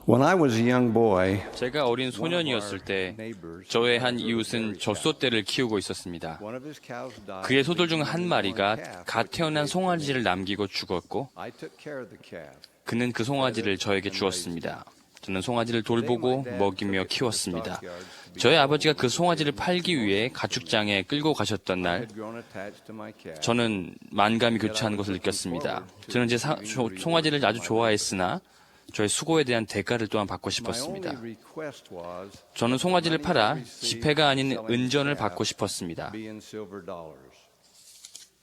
When I was a young boy, 제가 어린 소년이었을 때 저의 한 이웃은 젖소떼를 키우고 있었습니다. one of his cows died. 그의 소들 중 한 마리가 갓 태어난 송아지를 남기고 죽었고 I took care of the calf. 그는 그 송아지를 저에게 주었습니다. 저는 송아지를 돌보고 먹이며 키웠습니다. 저의 아버지가 그 송아지를 팔기 위해 가축장에 끌고 가셨던 날 Had grown attached to my calf. 저는 만감이 교차하는 것을 느꼈습니다. 저는 제 송아지를 아주 좋아했으나 저의 수고에 대한 대가를 또한 받고 My 싶었습니다. only request was 저는 송아지를 팔아 지폐가 아닌 은전을 받고 싶었습니다. be in silver dollars.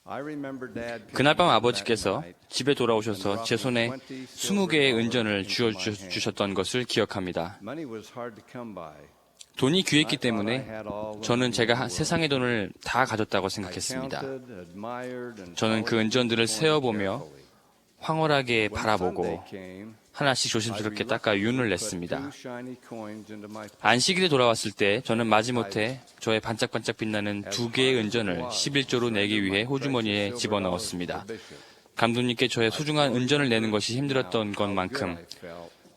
I remember Dad 그날 밤 아버지께서 집에 돌아오셔서 제 손에 20개의 은전을 쥐어주셨던 것을 기억합니다. Money was hard to come by. 돈이 귀했기 때문에 had all the 저는 제가 세상의 돈을 다 가졌다고 생각했습니다. counted, admired, and 저는 그 은전들을 세어보며 황홀하게 바라보고 Sunday came, 하나씩 조심스럽게 닦아 윤을 냈습니다. two shiny coins into my 안식일에 돌아왔을 때 저는 마지못해 저의 반짝반짝 빛나는 2개의 은전을 11조로 내기 위해 호주머니에 집어넣었습니다. 감독님께 저의 소중한 은전을 내는 것이 힘들었던 것만큼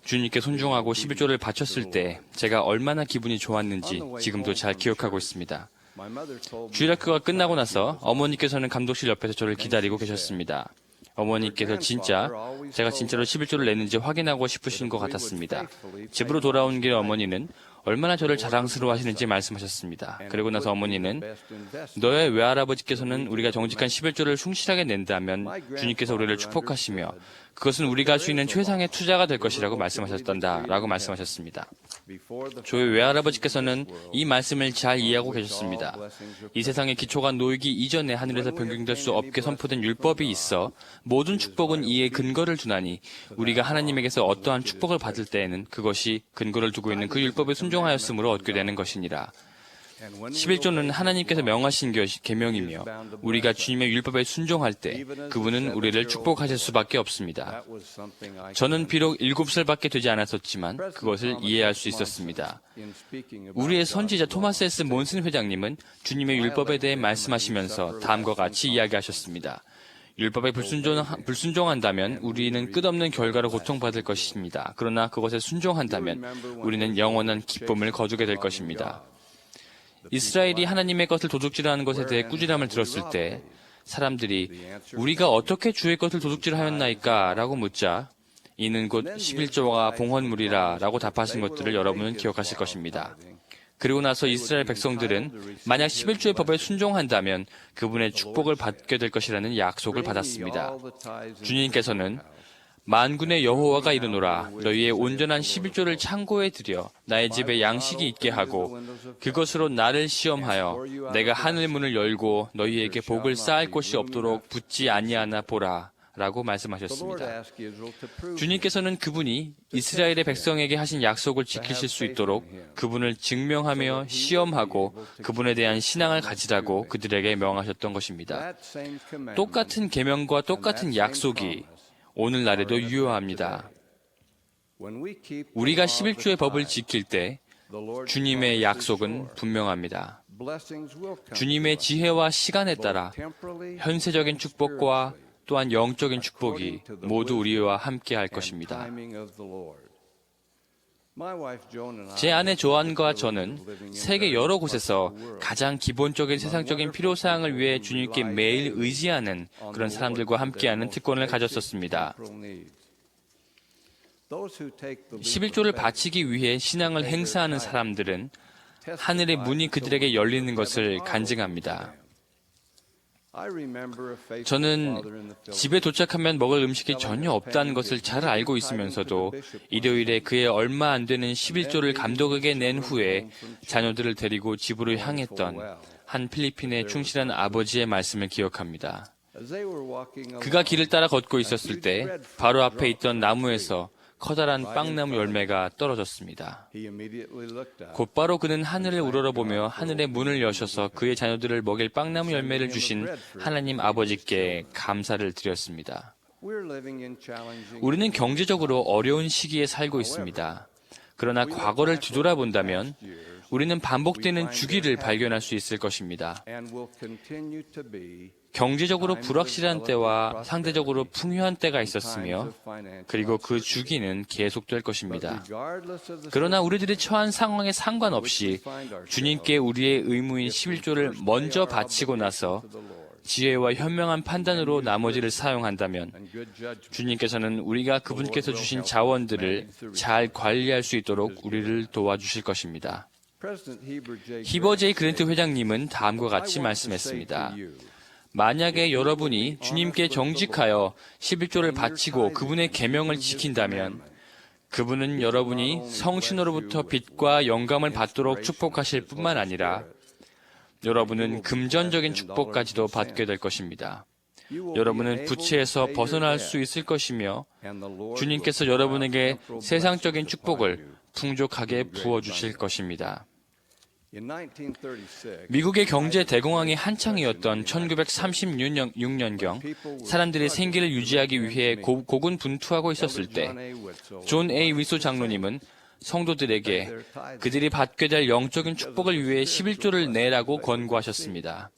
주님께 손중하고 11조를 바쳤을 때 제가 얼마나 기분이 좋았는지 지금도 잘 기억하고 있습니다. My mother told me 주일학교가 끝나고 나서 어머니께서는 감독실 옆에서 저를 기다리고 계셨습니다. 어머니께서 제가 진짜로 11조를 냈는지 확인하고 싶으신 것 같았습니다. 집으로 돌아온 길에 어머니는 얼마나 저를 자랑스러워 하시는지 말씀하셨습니다. 그리고 나서 어머니는 너의 외할아버지께서는 우리가 정직한 11조를 충실하게 낸다면 주님께서 우리를 축복하시며 그것은 우리가 할 수 있는 최상의 투자가 될 것이라고 말씀하셨단다 라고 말씀하셨습니다. before the 저희 외할아버지께서는 이 말씀을 잘 이해하고 계셨습니다. 이 세상의 기초가 놓이기 이전에 하늘에서 변경될 수 없게 선포된 율법이 있어 모든 축복은 이에 근거를 두나니 우리가 하나님에게서 어떠한 축복을 받을 때에는 그것이 근거를 두고 있는 그 율법에 순종하였으므로 얻게 되는 것이니라. 11조는 하나님께서 명하신 계명이며 우리가 주님의 율법에 순종할 때 그분은 우리를 축복하실 수밖에 없습니다. that was something I 저는 비록 7살밖에 되지 않았었지만 그것을 이해할 수 있었습니다. in speaking about 우리의 선지자 토마스 S. 몬슨 회장님은 주님의 율법에 대해 말씀하시면서 다음과 같이 이야기하셨습니다. 율법에 불순종한다면 우리는 끝없는 결과로 고통받을 것입니다. 그러나 그것에 순종한다면 우리는 영원한 기쁨을 거두게 될 것입니다. 이스라엘이 하나님의 것을 도둑질하는 것에 대해 꾸지람을 들었을 때 사람들이 우리가 어떻게 주의 것을 도둑질하였나이까? 라고 묻자 이는 곧 11조가 봉헌물이라 라고 답하신 것들을 여러분은 기억하실 것입니다. 그리고 나서 이스라엘 백성들은 만약 11조의 법에 순종한다면 그분의 축복을 받게 될 것이라는 약속을 받았습니다. 주님께서는 만군의 여호와가 이르노라 너희의 온전한 11조를 창고에 들여 나의 집에 양식이 있게 하고 그것으로 나를 시험하여 내가 하늘 문을 열고 너희에게 복을 쌓을 곳이 없도록 붙지 아니하나 보라 라고 말씀하셨습니다. 주님께서는 그분이 이스라엘의 백성에게 하신 약속을 지키실 수 있도록 그분을 증명하며 시험하고 그분에 대한 신앙을 가지라고 그들에게 명하셨던 것입니다. 똑같은 계명과 똑같은 약속이 오늘날에도 유효합니다. 우리가 11조의 법을 지킬 때 주님의 약속은 분명합니다. 주님의 지혜와 시간에 따라 현세적인 축복과 또한 영적인 축복이 모두 우리와 함께 할 것입니다. 제 아내 조안과 저는 세계 여러 곳에서 가장 기본적인 세상적인 필요사항을 위해 주님께 매일 의지하는 그런 사람들과 함께하는 특권을 가졌었습니다. 11조를 바치기 위해 신앙을 행사하는 사람들은 하늘의 문이 그들에게 열리는 것을 간증합니다. 저는 집에 도착하면 먹을 음식이 전혀 없다는 것을 잘 알고 있으면서도 일요일에 그의 얼마 안 되는 11조를 감독에게 낸 후에 자녀들을 데리고 집으로 향했던 한 필리핀의 충실한 아버지의 말씀을 기억합니다. 그가 길을 따라 걷고 있었을 때 바로 앞에 있던 나무에서 커다란 빵나무 열매가 떨어졌습니다. 곧바로 그는 하늘을 우러러보며 하늘의 문을 여셔서 그의 자녀들을 먹일 빵나무 열매를 주신 하나님 아버지께 감사를 드렸습니다. 우리는 경제적으로 어려운 시기에 살고 있습니다. 그러나 과거를 뒤돌아본다면 우리는 반복되는 주기를 발견할 수 있을 것입니다. 경제적으로 불확실한 때와 상대적으로 풍요한 때가 있었으며 그리고 그 주기는 계속될 것입니다. 그러나 우리들이 처한 상황에 상관없이 주님께 우리의 의무인 11조를 먼저 바치고 나서 지혜와 현명한 판단으로 나머지를 사용한다면 주님께서는 우리가 그분께서 주신 자원들을 잘 관리할 수 있도록 우리를 도와주실 것입니다. 히버 제이 그랜트 회장님은 다음과 같이 말씀했습니다. 만약에 여러분이 주님께 정직하여 11조를 바치고 그분의 계명을 지킨다면 그분은 여러분이 성신으로부터 빛과 영감을 받도록 축복하실 뿐만 아니라 여러분은 금전적인 축복까지도 받게 될 것입니다. 여러분은 부채에서 벗어날 수 있을 것이며 주님께서 여러분에게 세상적인 축복을 풍족하게 부어주실 것입니다. 미국의 경제 대공황이 한창이었던 1936년경 사람들이 생계를 유지하기 위해 고군분투하고 있었을 때 존 A. 위소 장로님은 성도들에게 그들이 받게 될 영적인 축복을 위해 11조를 내라고 권고하셨습니다.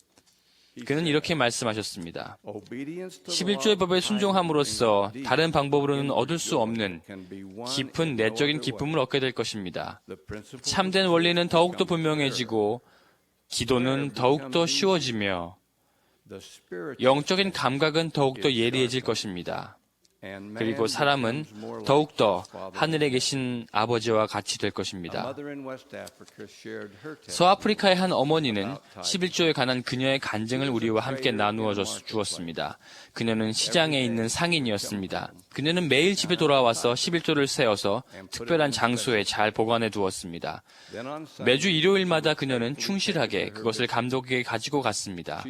그는 이렇게 말씀하셨습니다. 11조의 법에 순종함으로써 다른 방법으로는 얻을 수 없는 깊은 내적인 기쁨을 얻게 될 것입니다. 참된 원리는 더욱더 분명해지고 기도는 더욱더 쉬워지며 영적인 감각은 더욱더 예리해질 것입니다. 그리고 사람은 더욱더 하늘에 계신 아버지와 같이 될 것입니다. 서아프리카의 한 어머니는 11조에 관한 그녀의 간증을 우리와 함께 나누어 주었습니다. 그녀는 시장에 있는 상인이었습니다. 그녀는 매일 집에 돌아와서 11조를 세어서 특별한 장소에 잘 보관해 두었습니다. 매주 일요일마다 그녀는 충실하게 그것을 감독에게 가지고 갔습니다.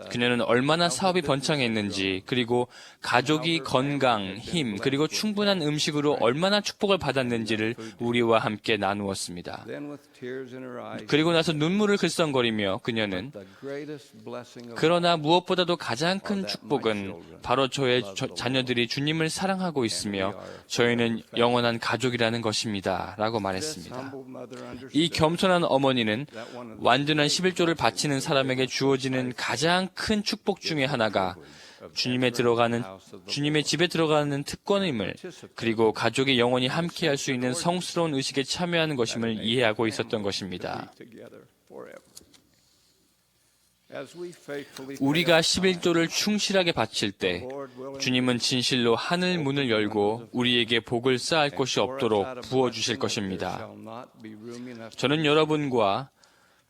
그녀는 얼마나 사업이 번창했는지, 그리고 가족이 건강, 힘, 그리고 충분한 음식으로 얼마나 축복을 받았는지를 우리와 함께 나누었습니다. 그리고 나서 눈물을 글썽거리며 그녀는 그러나 무엇보다도 가장 큰 축복은 바로 저의 자녀들이 주님을 사랑하고 있으며 저희는 영원한 가족이라는 것입니다. 라고 말했습니다. 이 겸손한 어머니는 완전한 11조를 바치는 사람에게 주어지는 가장 큰 축복 중에 하나가 주님의 집에 들어가는 특권임을, 그리고 가족이 영원히 함께할 수 있는 성스러운 의식에 참여하는 것임을 이해하고 있었던 것입니다. 우리가 11조를 충실하게 바칠 때 주님은 진실로 하늘 문을 열고 우리에게 복을 쌓을 곳이 없도록 부어주실 것입니다. 저는 여러분과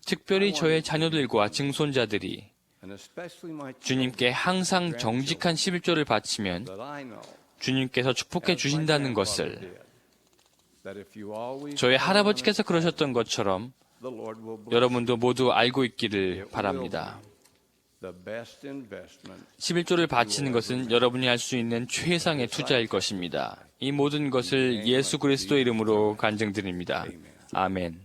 특별히 저의 자녀들과 증손자들이 주님께 항상 정직한 11조를 바치면 주님께서 축복해 주신다는 것을, 저의 할아버지께서 그러셨던 것처럼 여러분도 모두 알고 있기를 바랍니다. 11조를 바치는 것은 여러분이 할 수 있는 최상의 투자일 것입니다. 이 모든 것을 예수 그리스도의 이름으로 간증드립니다. 아멘.